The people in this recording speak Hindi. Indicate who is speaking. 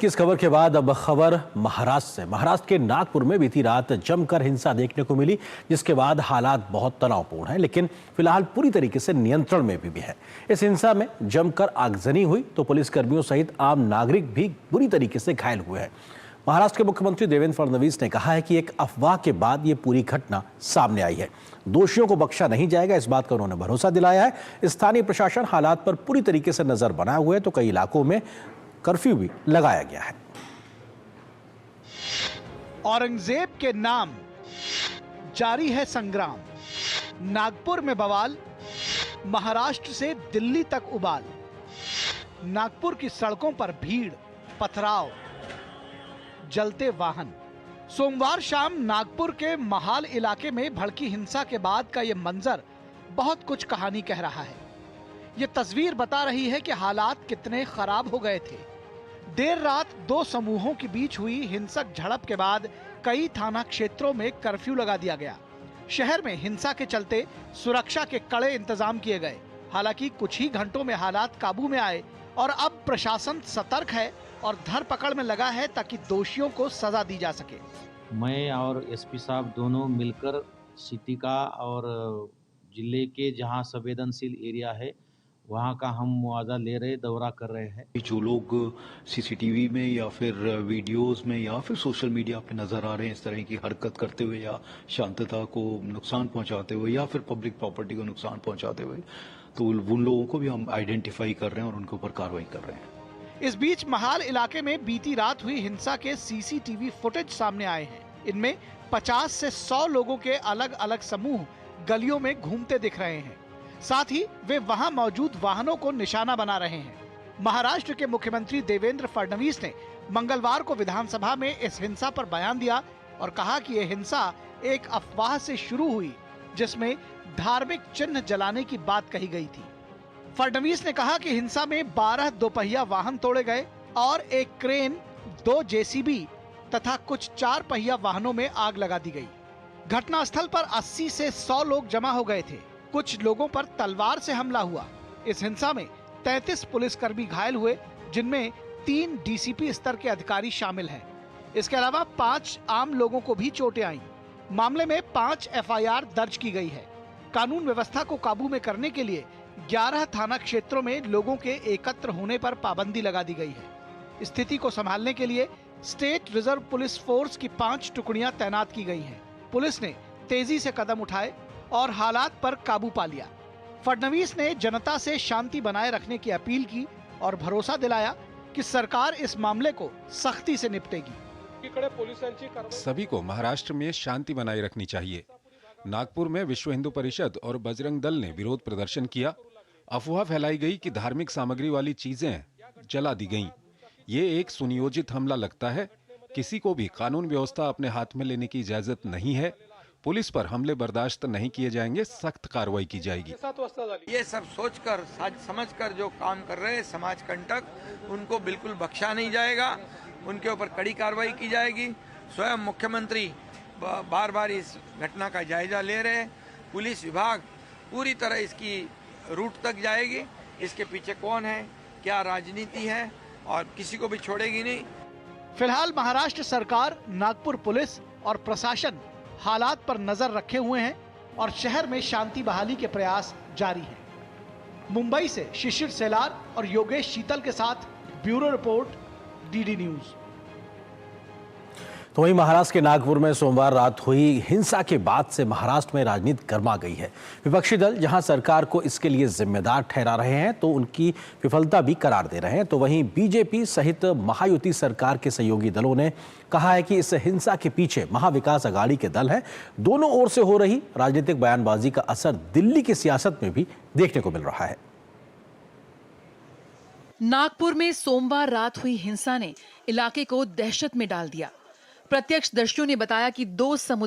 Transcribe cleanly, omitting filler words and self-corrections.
Speaker 1: की इस खबर के बाद अब खबर महाराष्ट्र से। महाराष्ट्र के नागपुर में बीती रात जमकर हिंसा देखने को मिली, जिसके बाद हालात बहुत तनावपूर्ण हैं, लेकिन फिलहाल पूरी तरीके से नियंत्रण में भी है। इस हिंसा में जमकर आगजनी हुई तो पुलिसकर्मियों सहित आम नागरिक भी बुरी तरीके से घायल हुए हैं। महाराष्ट्र के मुख्यमंत्री देवेंद्र फडणवीस ने कहा है कि एक अफवाह के बाद ये पूरी घटना सामने आई है। दोषियों को बख्शा नहीं जाएगा, इस बात का उन्होंने भरोसा दिलाया है। स्थानीय प्रशासन हालात पर पूरी तरीके से नजर बनाए हुए है, तो कई इलाकों में कर्फ्यू भी लगाया गया है।
Speaker 2: औरंगजेब के नाम जारी है संग्राम। नागपुर में बवाल, महाराष्ट्र से दिल्ली तक उबाल। नागपुर की सड़कों पर भीड़, पथराव, जलते वाहन। सोमवार शाम नागपुर के महाल इलाके में भड़की हिंसा के बाद का यह मंजर बहुत कुछ कहानी कह रहा है। यह तस्वीर बता रही है कि हालात कितने खराब हो गए थे। देर रात दो समूहों के बीच हुई हिंसक झड़प के बाद कई थाना क्षेत्रों में कर्फ्यू लगा दिया गया। शहर में हिंसा के चलते सुरक्षा के कड़े इंतजाम किए गए। हालांकि कुछ ही घंटों में हालात काबू में आए और अब प्रशासन सतर्क है और धर पकड़ में लगा है ताकि दोषियों को सजा दी जा सके।
Speaker 3: मैं और एसपी साहब दोनों मिलकर सिटी का और जिले के जहां संवेदनशील एरिया है वहां का हम मुआवजा ले रहे, दौरा कर रहे हैं।
Speaker 4: जो लोग सीसीटीवी में या फिर वीडियोस में या फिर सोशल मीडिया पे नजर आ रहे हैं इस तरह की हरकत करते हुए या शांतता को नुकसान पहुंचाते हुए या फिर पब्लिक प्रॉपर्टी को नुकसान पहुंचाते हुए, तो उन लोगों को भी हम आइडेंटिफाई कर रहे हैं और उनके ऊपर कार्रवाई कर रहे हैं।
Speaker 2: इस बीच महाल इलाके में बीती रात हुई हिंसा के सीसीटीवी फुटेज सामने आए हैं। इनमें 50 से 100 लोगों के अलग अलग समूह गलियों में घूमते दिख रहे हैं। साथ ही वे वहां मौजूद वाहनों को निशाना बना रहे हैं। महाराष्ट्र के मुख्यमंत्री देवेंद्र फडणवीस ने मंगलवार को विधानसभा में इस हिंसा पर बयान दिया और कहा कि यह हिंसा एक अफवाह से शुरू हुई, जिसमें धार्मिक चिन्ह जलाने की बात कही गई थी। फडणवीस ने कहा कि हिंसा में 12 दोपहिया वाहन तोड़े गए और एक क्रेन, 2 जेसीबी तथा कुछ 4 पहिया वाहनों में आग लगा दी गई। घटनास्थल पर 80 से 100 लोग जमा हो गए थे। कुछ लोगों पर तलवार से हमला हुआ। इस हिंसा में 33 पुलिसकर्मी घायल हुए, जिनमें 3 डीसीपी स्तर के अधिकारी शामिल हैं। इसके अलावा 5 आम लोगों को भी चोटें आईं। मामले में 5 एफआईआर दर्ज की गई है। कानून व्यवस्था को काबू में करने के लिए 11 थाना क्षेत्रों में लोगों के एकत्र होने पर पाबंदी लगा दी गई है। स्थिति को संभालने के लिए स्टेट रिजर्व पुलिस फोर्स की 5 टुकड़ियां तैनात की गई हैं। पुलिस ने तेजी से कदम उठाए और हालात पर काबू पा लिया। फडणवीस ने जनता से शांति बनाए रखने की अपील की और भरोसा दिलाया कि सरकार इस मामले को सख्ती से निपटेगी।
Speaker 5: सभी को महाराष्ट्र में शांति बनाए रखनी चाहिए। नागपुर में विश्व हिंदू परिषद और बजरंग दल ने विरोध प्रदर्शन किया। अफवाह फैलाई गई कि धार्मिक सामग्री वाली चीजें जला दी गईं। ये एक सुनियोजित हमला लगता है। किसी को भी कानून व्यवस्था अपने हाथ में लेने की इजाजत नहीं है। पुलिस पर हमले बर्दाश्त नहीं किए जाएंगे, सख्त कार्रवाई की जाएगी।
Speaker 6: ये सब सोचकर, समझकर जो काम कर रहे हैं समाज कंटक, उनको बिल्कुल बख्शा नहीं जाएगा। उनके ऊपर कड़ी कार्रवाई की जाएगी। स्वयं मुख्यमंत्री बार बार इस घटना का जायजा ले रहे हैं। पुलिस विभाग पूरी तरह इसकी रूट तक जाएगी। इसके पीछे कौन है, क्या राजनीति है, और किसी को भी छोड़ेगी नहीं।
Speaker 2: फिलहाल महाराष्ट्र सरकार, नागपुर पुलिस और प्रशासन हालात पर नजर रखे हुए हैं और शहर में शांति बहाली के प्रयास जारी हैं। मुंबई से शिशिर सेलार और योगेश शीतल के साथ ब्यूरो रिपोर्ट, डीडी न्यूज।
Speaker 1: तो वहीं महाराष्ट्र के नागपुर में सोमवार रात हुई हिंसा के बाद से महाराष्ट्र में राजनीति गर्मा गई है। विपक्षी दल जहां सरकार को इसके लिए जिम्मेदार ठहरा रहे हैं तो उनकी विफलता भी करार दे रहे हैं, तो वहीं बीजेपी सहित महायुति सरकार के सहयोगी दलों ने कहा है कि इस हिंसा के पीछे महाविकास अघाड़ी के दल हैं। दोनों ओर से हो रही राजनीतिक बयानबाजी का असर दिल्ली की सियासत में भी देखने को मिल रहा है।
Speaker 7: नागपुर में सोमवार रात हुई हिंसा ने इलाके को दहशत में डाल दिया। प्रत्यक्षदर्शियों ने बताया कि 2